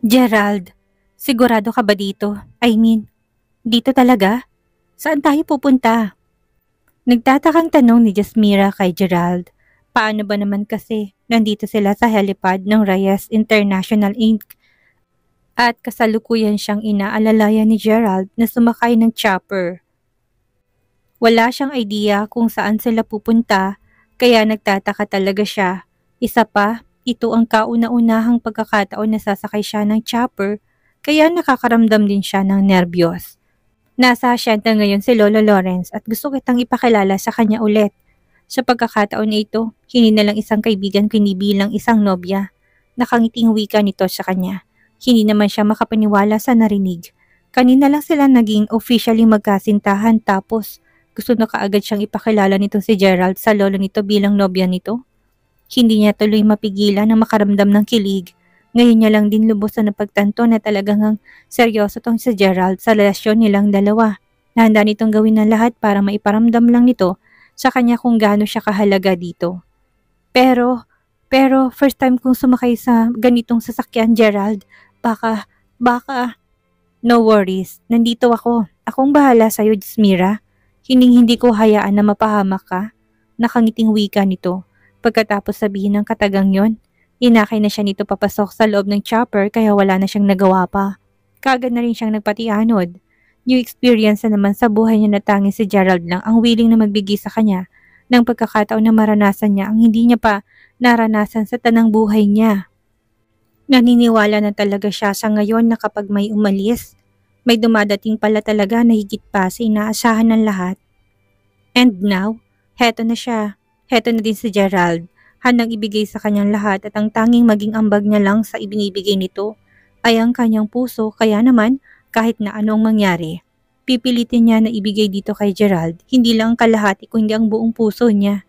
Gerald, sigurado ka ba dito? I mean, dito talaga? Saan tayo pupunta? Nagtatakang tanong ni Jasmira kay Gerald. Paano ba naman kasi nandito sila sa helipad ng Reyes International Inc. at kasalukuyan siyang inaalalayan ni Gerald na sumakay ng chopper. Wala siyang idea kung saan sila pupunta, kaya nagtataka talaga siya. Isa pa, ito ang kauna-unahang pagkakataon na sasakay siya ng chopper, kaya nakakaramdam din siya ng nerbiyos. Nasa asyenda ngayon si Lolo Lawrence at gusto kitang ipakilala sa kanya ulit. Sa pagkakataon na ito, hindi na lang isang kaibigan kundi bilang isang nobya. Nakangiting wika nito sa kanya. Hindi naman siya makapaniwala sa narinig. Kanina lang sila naging officially magkasintahan tapos gusto na kaagad siyang ipakilala nito si Gerald sa lolo nito bilang nobya nito. Hindi niya tuloy mapigilan na makaramdam ng kilig. Ngayon niya lang din lubos na napagtanto na talagang seryoso tong si Gerald sa relasyon nilang dalawa. Nahanda nitong gawin ng lahat para maiparamdam lang nito sa kanya kung gaano siya kahalaga dito. Pero first time kong sumakay sa ganitong sasakyan, Gerald. Baka, no worries. Nandito ako. Akong bahala sa'yo, Jasmira. Hindi ko hayaan na mapahamak ka. Nakangiting wika nito. Pagkatapos sabihin ng katagang yon, inakay na siya nito papasok sa loob ng chopper kaya wala na siyang nagawa pa. Kaagad na rin siyang nagpatianod. New experience na naman sa buhay niya na tanging si Gerald lang ang willing na magbigay sa kanya ng pagkakataon na maranasan niya ang hindi niya pa naranasan sa tanang buhay niya. Naniniwala na talaga siya sa ngayon na kapag may umalis, may dumadating pala talaga na higit pa sa inaasahan ng lahat. And now, heto na siya. Heto na din si Gerald. Handang ibigay sa kanyang lahat at ang tanging maging ambag niya lang sa ibinibigay nito ay ang kanyang puso, kaya naman kahit na anong mangyari. Pipilitin niya na ibigay dito kay Gerald, hindi lang ang kalahati kundi ang buong puso niya.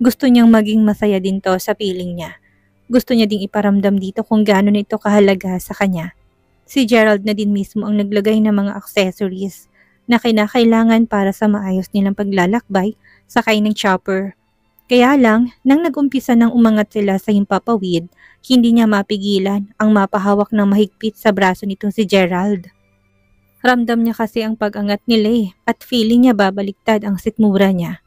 Gusto niyang maging masaya din to sa piling niya. Gusto niya ding iparamdam dito kung gaano nito kahalaga sa kanya. Si Gerald na din mismo ang naglagay ng mga accessories na kinakailangan para sa maayos nilang paglalakbay sakay ng chopper. Kaya lang, nang nag-umpisa ng umangat sila sa himpapawid, hindi niya mapigilan ang mapahawak ng mahigpit sa braso nitong si Gerald. Ramdam niya kasi ang pag-angat nila at feeling niya babaliktad ang sikmura niya.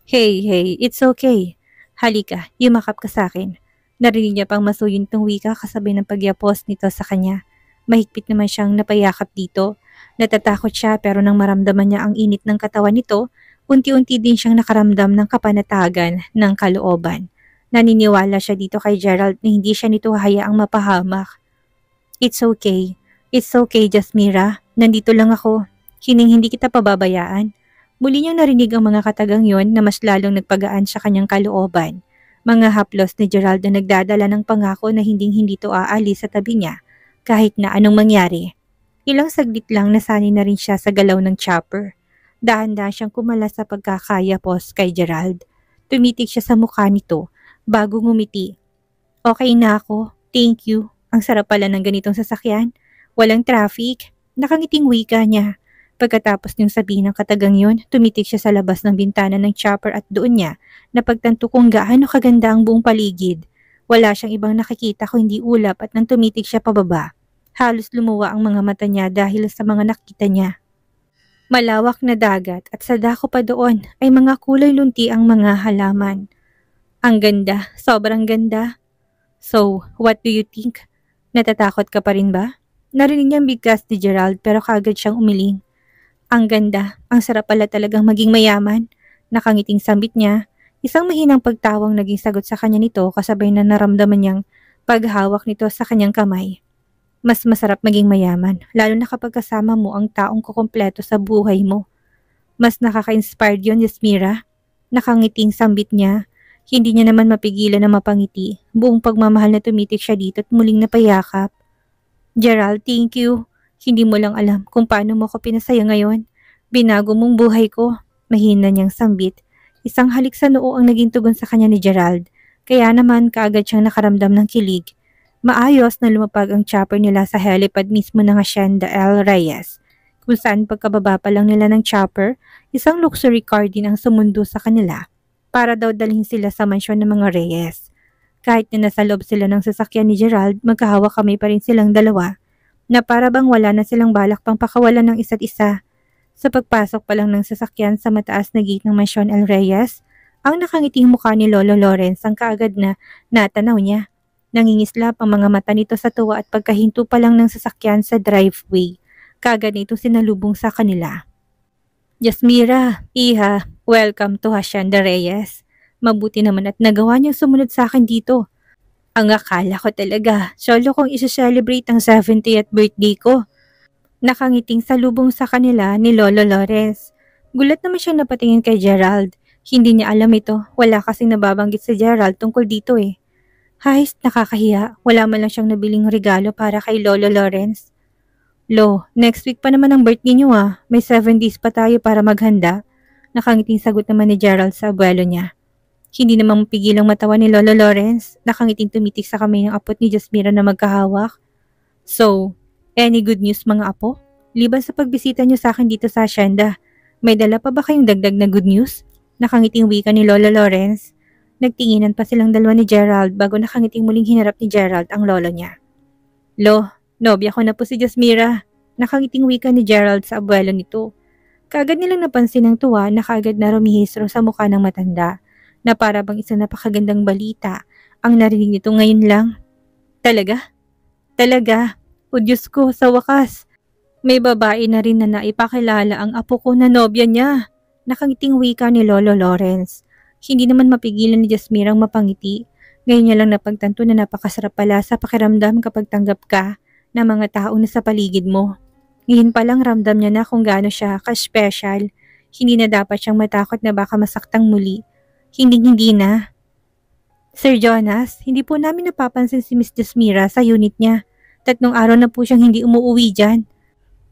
Hey, it's okay. Halika, yumakap ka sa akin. Narinig niya pang masuyintong wika kasabay ng pagyapos nito sa kanya. Mahigpit naman siyang napayakap dito. Natatakot siya pero nang maramdaman niya ang init ng katawan nito, unti-unti din siyang nakaramdam ng kapanatagan ng kalooban. Naniniwala siya dito kay Gerald na hindi siya nito hayaang mapahamak. It's okay. It's okay, Jasmira. Nandito lang ako. Hindi kita pababayaan. Muli niyang narinig ang mga katagang yon na mas lalong nagpagaan sa kanyang kalooban. Mga haplos ni Gerald na nagdadala ng pangako na hindi to aalis sa tabi niya kahit na anong mangyari. Ilang saglit lang nasanay na rin siya sa galaw ng chopper. Dahan-dahan siyang kumalas sa pagkakayapos kay Gerald. Tumitig siya sa mukha nito bago ngumiti. Okay na ako. Thank you. Ang sarap pala ng ganitong sasakyan. Walang traffic. Nakangiting wika niya. Pagkatapos niyang sabihin ng katagang yon, tumitig siya sa labas ng bintana ng chopper at doon niya napagtanto kung gaano kaganda ang buong paligid. Wala siyang ibang nakikita kundi ulap at nang tumitig siya pababa, halos lumuwa ang mga mata niya dahil sa mga nakita niya. Malawak na dagat at sa dako pa doon ay mga kulay lunti ang mga halaman. Ang ganda, sobrang ganda. So, what do you think? Natatakot ka pa rin ba? Narinig niyang bigkas ni Gerald pero kaagad siyang umiling. Ang ganda, ang sarap pala talagang maging mayaman. Nakangiting sambit niya, isang mahinang pagtawang naging sagot sa kanya nito kasabay na naramdaman niyang paghawak nito sa kanyang kamay. Mas masarap maging mayaman, lalo na kapag kasama mo ang taong kukumpleto sa buhay mo. Mas nakaka-inspired yun, Jasmira. Nakangiting sambit niya. Hindi niya naman mapigilan na mapangiti. Buong pagmamahal na tumitik siya dito at muling napayakap. Gerald, thank you. Hindi mo lang alam kung paano mo ako pinasaya ngayon. Binago mong buhay ko. Mahina niyang sambit. Isang halik sa noo ang naging tugon sa kanya ni Gerald. Kaya naman kaagad siyang nakaramdam ng kilig. Maayos na lumapag ang chopper nila sa helipad mismo ng Hacienda El Reyes. Kung saan pagkababa pa lang nila ng chopper, isang luxury car din ang sumundo sa kanila para daw dalhin sila sa mansyon ng mga Reyes. Kahit na nasa loob sila ng sasakyan ni Gerald, magkahawak kami pa rin silang dalawa na para bang wala na silang balak pang pakawalan ng isa't isa. Sa pagpasok pa lang ng sasakyan sa mataas na gate ng Mansyon El Reyes, ang nakangiting mukha ni Lolo Lawrence ang kaagad na natanaw niya. Nangingislap ang mga mata nito sa tuwa at pagkahinto pa lang ng sasakyan sa driveway. Kaagad nito sinalubong sa kanila. Jasmira, iha, welcome to Hacienda Reyes. Mabuti naman at nagawa niyang sumunod sa akin dito. Ang akala ko talaga, solo kong isa-celebrate ang 70th birthday ko. Nakangiting salubong sa kanila ni Lolo Lawrence. Gulat naman siyang napatingin kay Gerald. Hindi niya alam ito, wala kasing nababanggit si Gerald tungkol dito eh. Hays, nakakahiya, wala man lang siyang nabiling regalo para kay Lolo Lawrence. Lo, next week pa naman ang birthday niyo ah, may 7 days pa tayo para maghanda. Nakangiting sagot naman ni Gerald sa abuelo niya. Hindi naman mapigilang matawa ni Lolo Lawrence, nakangiting tumitik sa kamay ng apot ni Jasmira na magkahawak. So, any good news mga apo? Liban sa pagbisita niyo sa akin dito sa hacienda, may dala pa ba kayong dagdag na good news? Nakangiting wika ni Lolo Lawrence. Nagtinginan pa silang dalawa ni Gerald bago nakangiting muling hinarap ni Gerald ang lolo niya. Lo, nobya ko na po si Jasmira. Nakangiting wika ni Gerald sa abuelo nito. Kaagad nilang napansin ng tuwa na kaagad na rumihistro sa mukha ng matanda na para bang isang napakagandang balita ang narinig nito ngayon lang. Talaga? Talaga? O Diyos ko, sa wakas. May babae na rin na naipakilala ang apo ko na nobya niya. Nakangiting wika ni Lolo Lawrence. Hindi naman mapigilan ni Jasmira ang mapangiti. Ngayon niya lang napagtanto na napakasarap pala sa pakiramdam kapag tanggap ka ng mga tao na sa paligid mo. Ngayon palang ramdam niya na kung gaano siya ka-special. Hindi na dapat siyang matakot na baka masaktang muli. Hindi na. Sir Jonas, hindi po namin napapansin si Miss Jasmira sa unit niya. 3 araw na po siyang hindi umuwi dyan.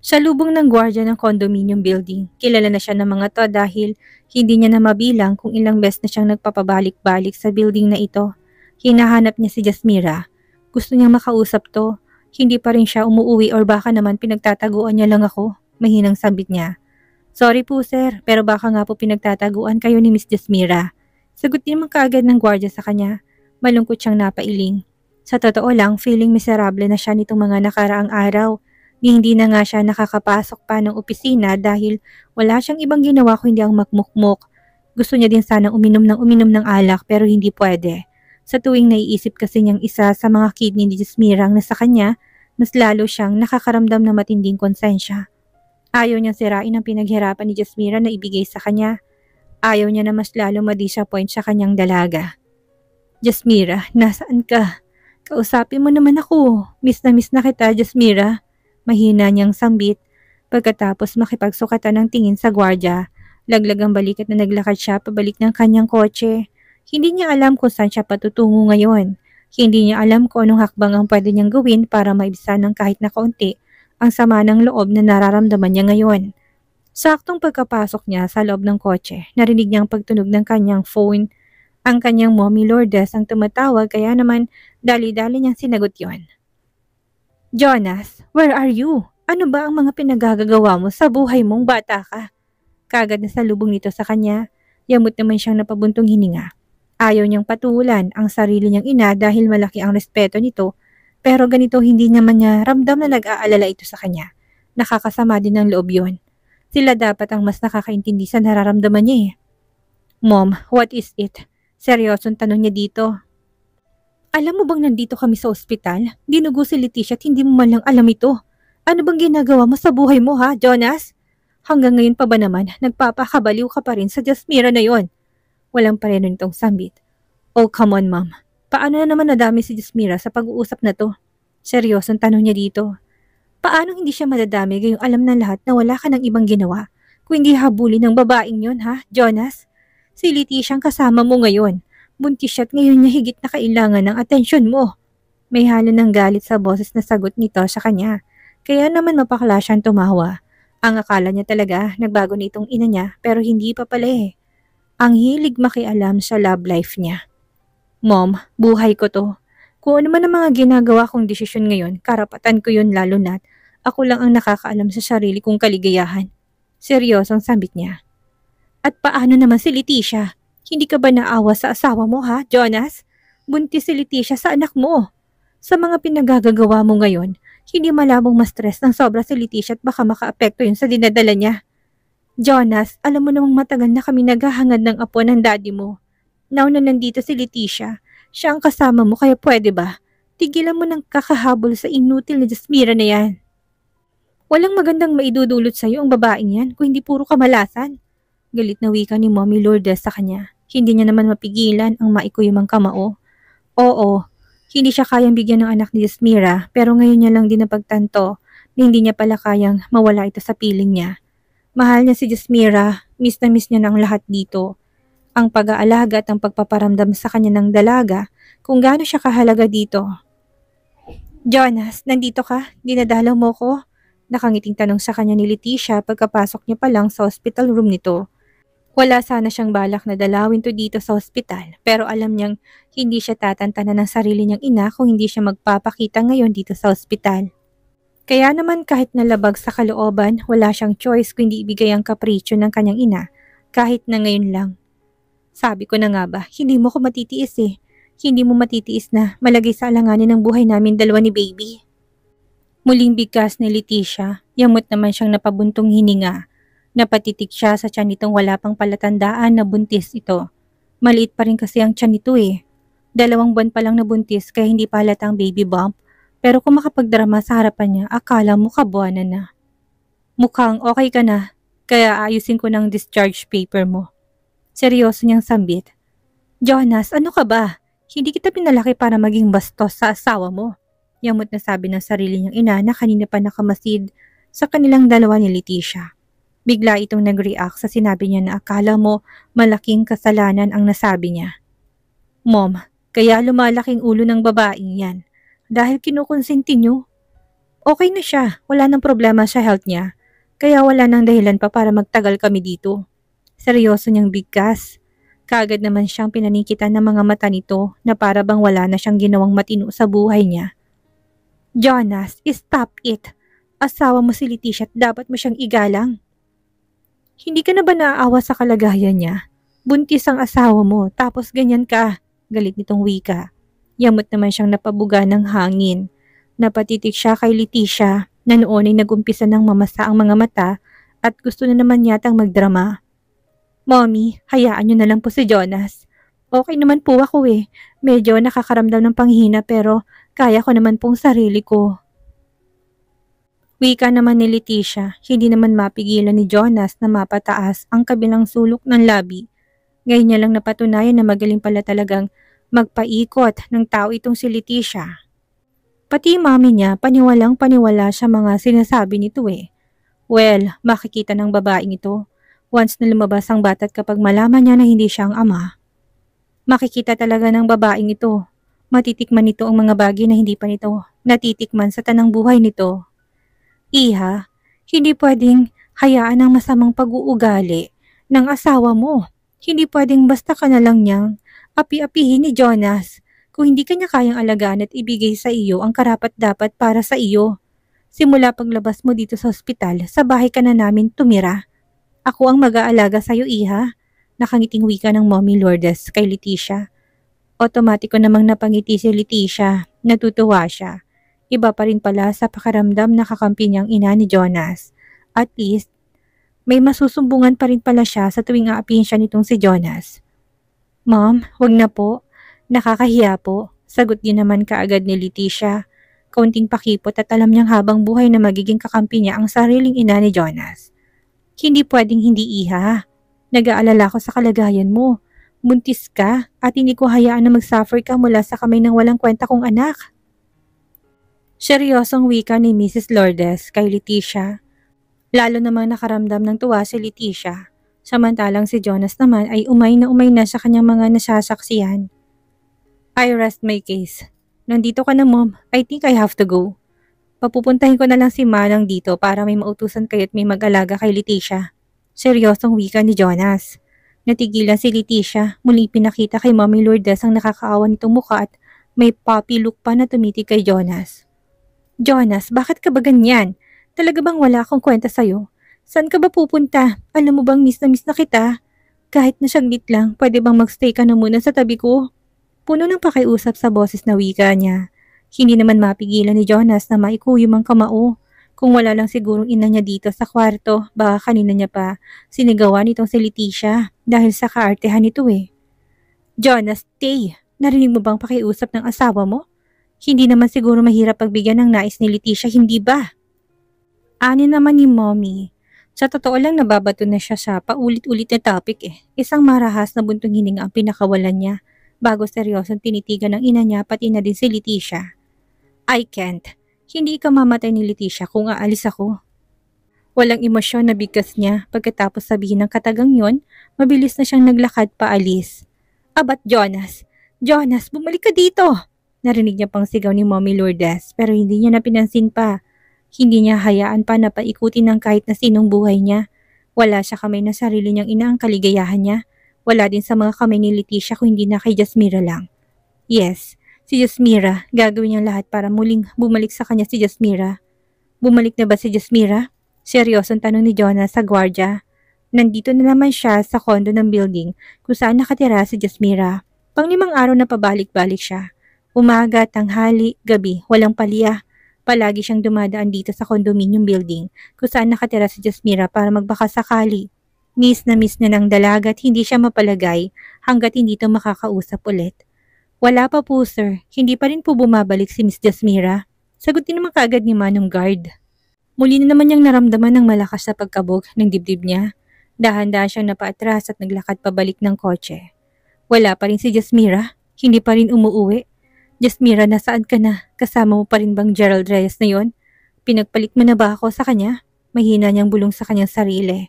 Sa lubong ng gwardiya ng condominium building, kilala na siya ng mga to dahil hindi niya na mabilang kung ilang beses na siyang nagpapabalik-balik sa building na ito. Hinahanap niya si Jasmira. Gusto niyang makausap to. Hindi pa rin siya umuwi or baka naman pinagtataguan niya lang ako. Mahinang sambit niya. Sorry po sir, pero baka nga po pinagtataguan kayo ni Miss Jasmira. Sagot naman kaagad ng gwardiya sa kanya. Malungkot siyang napailing. Sa totoo lang, feeling miserable na siya nitong mga nakaraang araw. Hindi na nga siya nakakapasok pa ng opisina dahil wala siyang ibang ginawa kundi ang magmukmuk. Gusto niya din sanang uminom ng alak pero hindi pwede. Sa tuwing naiisip kasi niyang isa sa mga kidney ni Jasmira ang nasa kanya, mas lalo siyang nakakaramdam na matinding konsensya. Ayaw niyang sirain ang pinaghirapan ni Jasmira na ibigay sa kanya. Ayaw niya na mas lalo ma-disappoint sa kanyang dalaga. Jasmira, nasaan ka? Kausapin mo naman ako. Miss na kita, Jasmira. Mahina niyang sambit. Pagkatapos makipagsukatan ng tingin sa gwardiya, laglag ang balikat na naglakad siya pabalik ng kanyang kotse. Hindi niya alam kung saan siya patutungo ngayon. Hindi niya alam kung anong hakbang ang pwede niyang gawin para maibsan ng kahit na kaunti ang sama ng loob na nararamdaman niya ngayon. Saktong pagkapasok niya sa loob ng kotse, narinig niya ang pagtunog ng kanyang phone. Ang kanyang mommy Lourdes ang tumatawag kaya naman dali-dali niyang sinagot yon. Jonas, where are you? Ano ba ang mga pinagagagawa mo sa buhay mong bata ka? Kagad na salubong nito sa kanya, yamot naman siyang napabuntong hininga. Ayaw niyang patulan ang sarili niyang ina dahil malaki ang respeto nito, pero ganito hindi naman niya ramdam na nag-aalala ito sa kanya. Nakakasama din ng loob yon. Sila dapat ang mas nakakaintindi sa nararamdaman niya eh. Mom, what is it? Seryosong tanong niya dito. Alam mo bang nandito kami sa ospital? Dinugo si Leticia at hindi mo man lang alam ito. Ano bang ginagawa mo sa buhay mo ha, Jonas? Hanggang ngayon pa ba naman, nagpapakabaliw ka pa rin sa Jasmira na yon? Walang pareno nitong sambit. Oh, come on, ma'am. Paano na naman nadami si Jasmira sa pag-uusap na to? Seryosong tanong niya dito. Paano hindi siya madadami gayong alam ng lahat na wala ka ng ibang ginawa? Kung hindi habulin ng babaeng yon ha, Jonas? Si Leticia ang kasama mo ngayon. Buntis siya at ngayon niya higit na kailangan ng atensyon mo. May halo ng galit sa boses na sagot nito sa kanya. Kaya naman mapakla siyang tumawa. Ang akala niya talaga nagbago na itong ina niya pero hindi pa pala eh. Ang hilig makialam sa love life niya. Mom, buhay ko to. Kung ano man ang mga ginagawa kong desisyon ngayon, karapatan ko yun lalo na't ako lang ang nakakaalam sa sarili kong kaligayahan. Seryosong sambit niya. At paano naman si Leticia? Hindi ka ba naawa sa asawa mo ha, Jonas? Buntis si Leticia sa anak mo. Sa mga pinagagagawa mo ngayon, hindi malabong ma-stress ng sobra si Leticia at baka makaapekto yun sa dinadala niya. Jonas, alam mo namang matagal na kami naghahangad ng apo ng daddy mo. Now na nandito si Leticia, siya ang kasama mo kaya pwede ba? Tigilan mo ng kakahabol sa inutil na Jasmira na yan. Walang magandang maidudulot sa'yo ang babaeng yan kung hindi puro kamalasan. Galit na wika ni Mommy Lourdes sa kanya. Hindi niya naman mapigilan ang maikuyumang kamao. Oo, hindi siya kayang bigyan ng anak ni Jasmira pero ngayon niya lang din napagtanto na hindi niya pala kayang mawala ito sa piling niya. Mahal niya si Jasmira, miss na miss niya na ang lahat dito. Ang pag-aalaga at ang pagpaparamdam sa kanya ng dalaga kung gaano siya kahalaga dito. Jonas, nandito ka? Dinadalaw mo ko? Nakangiting tanong sa kanya ni Leticia pagkapasok niya pa lang sa hospital room nito. Wala sana siyang balak na dalawin to dito sa hospital pero alam niyang hindi siya tatantanan ng sarili niyang ina kung hindi siya magpapakita ngayon dito sa hospital. Kaya naman kahit nalabag sa kalooban, wala siyang choice kundi ibigay ang kapritsyo ng kanyang ina, kahit na ngayon lang. Sabi ko na nga ba, hindi mo ko matitiis eh. Hindi mo matitiis na malagay sa alanganin ng buhay namin dalawa ni baby. Muling bigkas ni Leticia, yamot naman siyang napabuntong hininga. Napatitik siya sa tiyan nitong wala pang palatandaan na buntis ito. Maliit pa rin kasi ang tiyan nito eh. 2 buwan pa lang na buntis kaya hindi pa halatang baby bump. Pero kung makapagdrama sa harapan niya, akala mo kabuanan na. Mukhang okay ka na, kaya ayusin ko ng discharge paper mo. Seryoso niyang sambit. Jonas, ano ka ba? Hindi kita pinalaki para maging bastos sa asawa mo. Yamot na sabi ng sarili niyang ina na kanina pa nakamasid sa kanilang dalawa ni Leticia. Bigla itong nag-react sa sinabi niya na akala mo malaking kasalanan ang nasabi niya. Mom, kaya lumalaking ulo ng babaeng yan. Dahil kinukonsinti niyo. Okay na siya, wala nang problema sa health niya. Kaya wala nang dahilan pa para magtagal kami dito. Seryoso niyang bigkas. Kaagad naman siyang pinanikitan ng mga mata nito na para bang wala na siyang ginawang matino sa buhay niya. Jonas, stop it. Asawa mo si Leticia at dapat mo siyang igalang. Hindi ka na ba naaawa sa kalagayan niya? Buntis ang asawa mo tapos ganyan ka. Galit nitong wika. Yamot naman siyang napabuga ng hangin. Napatitik siya kay Leticia na noon ay nagumpisa ng mamasa ang mga mata at gusto na naman yatang magdrama. Mommy, hayaan niyo na lang po si Jonas. Okay naman po ako eh. Medyo nakakaramdam ng panghina pero kaya ko naman pong sarili ko. Wika naman ni Leticia, hindi naman mapigilan ni Jonas na mapataas ang kabilang sulok ng labi. Ngayon niya lang napatunayan na magaling pala talagang magpaikot ng tao itong si Leticia. Pati mami niya paniwalang paniwala sa mga sinasabi nito eh. Well, makikita ng babaeng ito. Once na lumabas ang bata at kapag malaman niya na hindi siya ang ama. Makikita talaga ng babaeng ito. Matitikman nito ang mga bagay na hindi pa nito natitikman sa tanang buhay nito. Iha, hindi pwedeng hayaan ang masamang pag-uugali ng asawa mo. Hindi pwedeng basta ka na lang niyang api-apihin ni Jonas kung hindi kanya kayang alagaan at ibigay sa iyo ang karapat-dapat para sa iyo. Simula paglabas mo dito sa ospital, sa bahay ka na namin tumira. Ako ang mag-aalaga sa iyo, Iha. Nakangiting wika ng Mommy Lourdes kay Leticia. Otomatiko namang napangiti si Leticia, natutuwa siya. Iba pa rin pala sa pakaramdam na kakampi niyang ina ni Jonas. At least, may masusumbungan pa rin pala siya sa tuwing aapihin siya nitong si Jonas. Mom, wag na po. Nakakahiya po. Sagot din naman kaagad ni Leticia. Kaunting pakipot at alam niyang habang buhay na magiging kakampi niya ang sariling ina ni Jonas. Hindi pwedeng hindi, Iha. Nag-aalala ko sa kalagayan mo. Buntis ka at hindi ko hayaan na mag-suffer ka mula sa kamay ng walang kwenta kong anak. Seryosong wika ni Mrs. Lourdes kay Leticia. Lalo namang nakaramdam ng tuwa si Leticia. Samantalang si Jonas naman ay umay na sa kanyang mga nasasaksihan. I rest my case. Nandito ka na, Mom. I think I have to go. Papupuntahin ko na lang si Manang dito para may mautusan kayo at may mag-alaga kay Leticia. Seryosong wika ni Jonas. Natigilan si Leticia, muling pinakita kay Mommy Lourdes ang nakakaawa nitong mukha at may puppy look pa na tumitig kay Jonas. Jonas, bakit ka ba ganyan? Talaga bang wala akong kwenta sa'yo? Saan ka ba pupunta? Alam mo bang miss na kita? Kahit na saglit lang, pwede bang magstay ka na muna sa tabi ko? Puno ng pakiusap sa boses na wika niya. Hindi naman mapigilan ni Jonas na maikuyom ang kamao. Kung wala lang sigurong ina niya dito sa kwarto, baka kanina niya pa sinigawan itong si Leticia dahil sa kaartehan nito eh. Jonas, stay! Narinig mo bang pakiusap ng asawa mo? Hindi naman siguro mahirap pagbigyan ng nais ni Leticia, hindi ba? Ani naman ni Mommy. Sa totoo lang nababato na siya sa paulit-ulit na topic eh. Isang marahas na buntong hininga ang pinakawalan niya bago seryosong tinitigan ng ina niya pati na din si Leticia. I can't. Hindi ka mamatay ni Leticia kung aalis ako. Walang emosyon na bigkas niya pagkatapos sabihin ng katagang yon, mabilis na siyang naglakad paalis. Abat Jonas! Jonas, bumalik ka dito! Narinig niya pang sigaw ni Mommy Lourdes pero hindi niya napinansin pa. Hindi niya hayaan pa na paikutin ng kahit na sinong buhay niya. Wala sa kamay na sarili niyang ina ang kaligayahan niya. Wala din sa mga kamay ni Leticia kung hindi na kay Jasmira lang. Yes, si Jasmira, gagawin niyang lahat para muling bumalik sa kanya si Jasmira. Bumalik na ba si Jasmira? Seryosong tanong ni Jonas sa gwardya. Nandito na naman siya sa kondo ng building kung saan nakatira si Jasmira. Pang-5 araw na pabalik-balik siya. Umaga, tanghali, gabi, walang palya. Palagi siyang dumadaan dito sa condominium building kung saan nakatira si Jasmira para magbaka sakali. Miss na ng dalaga at hindi siya mapalagay hanggat hindi ito makakausap ulit. Wala pa po sir, hindi pa rin po bumabalik si Miss Jasmira. Sagutin naman kaagad ni Manong Guard. Muli na naman niyang naramdaman ng malakas sa pagkabog ng dibdib niya. Dahan-dahan siyang napaatras at naglakad pabalik ng kotse. Wala pa rin si Jasmira, hindi pa rin umuuwi. Jasmira, nasaan ka na? Kasama mo pa rin bang Gerald Reyes na yon? Pinagpalit mo na ba ako sa kanya? Mahina niyang bulong sa kanyang sarili.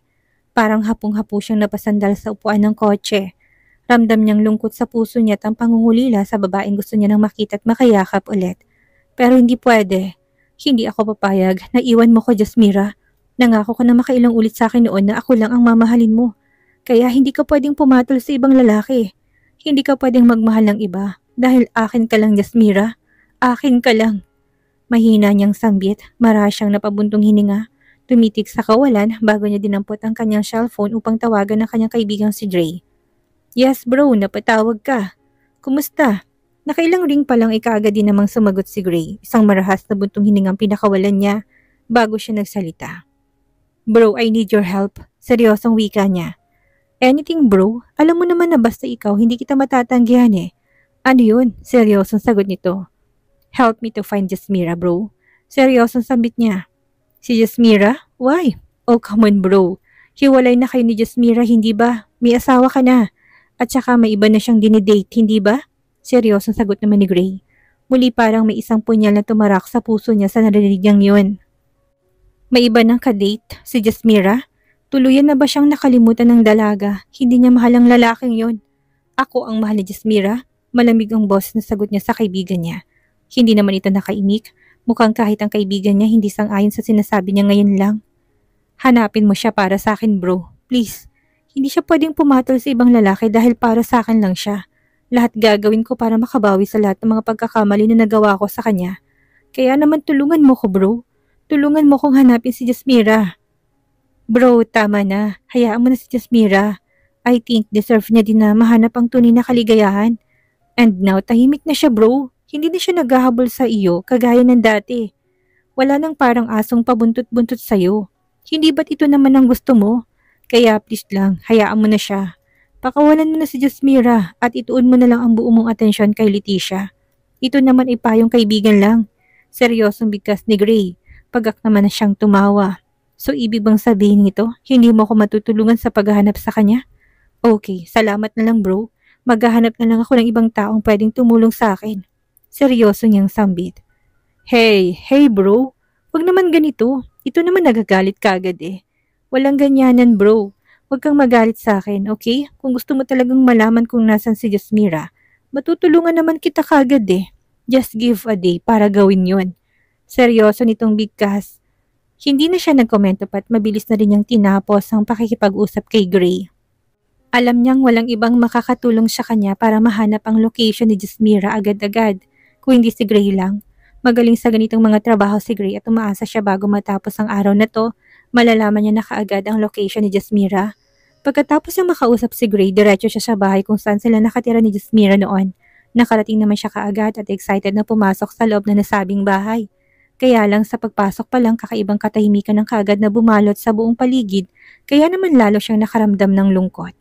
Parang hapong-hapo siyang napasandal sa upuan ng kotse. Ramdam niyang lungkot sa puso niya at ang pangungulila sa babaeng gusto niya nang makita at makayakap ulit. Pero hindi pwede. Hindi ako papayag na iwan mo ko, Jasmira. Nangako ka na makailang ulit sa akin noon na ako lang ang mamahalin mo. Kaya hindi ka pwedeng pumatol sa ibang lalaki. Hindi ka pwedeng magmahal ng iba dahil akin ka lang, Jasmira. Akin ka lang. Mahina niyang sambit, mara siyang napabuntong hininga. Tumitik sa kawalan bago niya dinampot ang kanyang cellphone upang tawagan ang kanyang kaibigang si Dre. Yes bro, napatawag ka. Kumusta? Nakailang ring pa lang ikaagad din namang sumagot si Gray, isang marahas na buntong hiningang pinakawalan niya bago siya nagsalita. Bro, I need your help. Seryosong wika niya. Anything bro? Alam mo naman na basta ikaw hindi kita matatanggihan eh. Ano yun? Seryosong sagot nito. Help me to find Jasmira bro. Seryosong sambit niya. Si Jasmira? Why? Oh come on bro. Hiwalay na kayo ni Jasmira, hindi ba? May asawa ka na. At saka may iba na siyang dinidate, hindi ba? Seryosong sagot naman ni Gray. Muli parang may isang punyal na tumarak sa puso niya sa narinig niyang yun. May iba ng kadate, si Jasmira? Tuluyan na ba siyang nakalimutan ng dalaga? Hindi niya mahal ang lalaking yon. Ako ang mahal ni Jasmira? Malamig ang boss na sagot niya sa kaibigan niya. Hindi naman ito nakaimik. Mukhang kahit ang kaibigan niya hindi sang-ayon sa sinasabi niya ngayon lang. Hanapin mo siya para sa akin bro. Please. Hindi siya pwedeng pumatol sa ibang lalaki dahil para sa akin lang siya. Lahat gagawin ko para makabawi sa lahat ng mga pagkakamali na nagawa ko sa kanya. Kaya naman tulungan mo ko bro. Tulungan mo kong hanapin si Jasmira. Bro, tama na. Hayaan mo na si Jasmira. I think deserve niya din na mahanap ang tunay na kaligayahan. And now, tahimik na siya bro. Hindi na siya naghahabol sa iyo kagaya ng dati. Wala nang parang asong pabuntot-buntot sa'yo. Hindi ba't ito naman ang gusto mo? Kaya please lang, hayaan mo na siya. Pakawalan mo na si Jasmira at ituon mo na lang ang buo mong atensyon kay Leticia. Ito naman ay payong kaibigan lang. Seryosong bigkas ni Gray. Pagak naman na siyang tumawa. So ibig bang sabihin nito, hindi mo ako matutulungan sa paghahanap sa kanya? Okay, salamat na lang bro. Maghahanap na lang ako ng ibang taong pwedeng tumulong sa akin. Seryoso niyang sambit. Hey bro. Wag naman ganito. Ito naman nagagalit kagad eh. Walang ganyanan bro. Huwag kang magalit sa akin, okay? Kung gusto mo talagang malaman kung nasan si Jasmira, matutulungan naman kita kagad eh. Just give a day para gawin yon. Seryoso nitong bigkas. Hindi na siya nagkomento pa at mabilis na rin niyang tinapos ang pakikipag-usap kay Gray. Alam niyang walang ibang makakatulong sa kanya para mahanap ang location ni Jasmira agad-agad. Kung hindi si Gray lang. Magaling sa ganitong mga trabaho si Gray at umaasa siya bago matapos ang araw na to. Malalaman niya na kaagad ang location ni Jasmira. Pagkatapos niyang makausap si Gray, diretso siya sa bahay kung saan sila nakatira ni Jasmira noon. Nakarating naman siya kaagad at excited na pumasok sa loob na nasabing bahay. Kaya lang sa pagpasok pa lang kakaibang katahimikan ng kaagad na bumalot sa buong paligid, kaya naman lalo siyang nakaramdam ng lungkot.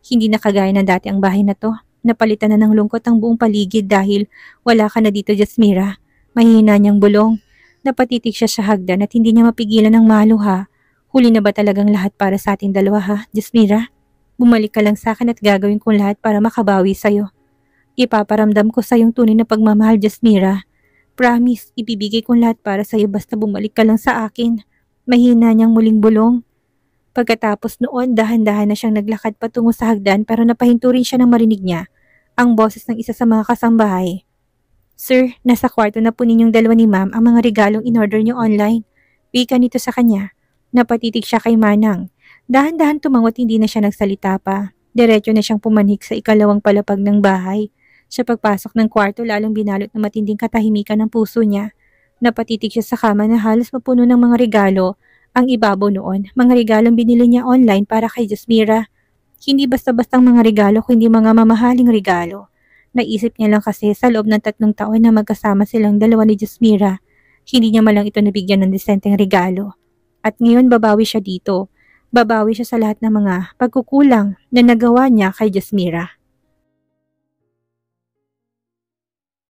Hindi na kagaya ng dati ang bahay na to. Napalitan na ng lungkot ang buong paligid dahil wala ka na dito, Jasmira. Mahina niyang bulong. Napatitig siya sa hagdan at hindi niya mapigilan ng maluha. Huli na ba talagang lahat para sa ating dalawa ha, Jasmira? Bumalik ka lang sa akin at gagawin ko lahat para makabawi sa'yo. Ipaparamdam ko sa iyong tunay na pagmamahal, Jasmira. Promise, ibibigay ko lahat para sa'yo basta bumalik ka lang sa akin. Mahina niyang muling bulong. Pagkatapos noon, dahan-dahan na siyang naglakad patungo sa hagdan pero napahinto rin siya nang marinig niya ang boses ng isa sa mga kasambahay. Sir, nasa kwarto na po ninyong dalawa ni ma'am ang mga regalong in-order niyo online. Wika nito sa kanya. Napatitig siya kay Manang. Dahan-dahan tumangot, hindi na siya nagsalita pa. Diretso na siyang pumanhik sa ikalawang palapag ng bahay. Sa pagpasok ng kwarto, lalong binalot ng matinding katahimikan ng puso niya. Napatitig siya sa kama na halos mapuno ng mga regalo. Ang ibabaw noon, mga regalong binili niya online para kay Jasmira. Hindi basta-bastang mga regalo kundi mga mamahaling regalo. Naisip niya lang kasi sa loob ng 3 taon na magkasama silang dalawa ni Jasmira, hindi niya malang ito nabigyan ng disenteng regalo. At ngayon babawi siya dito. Babawi siya sa lahat ng mga pagkukulang na nagawa niya kay Jasmira.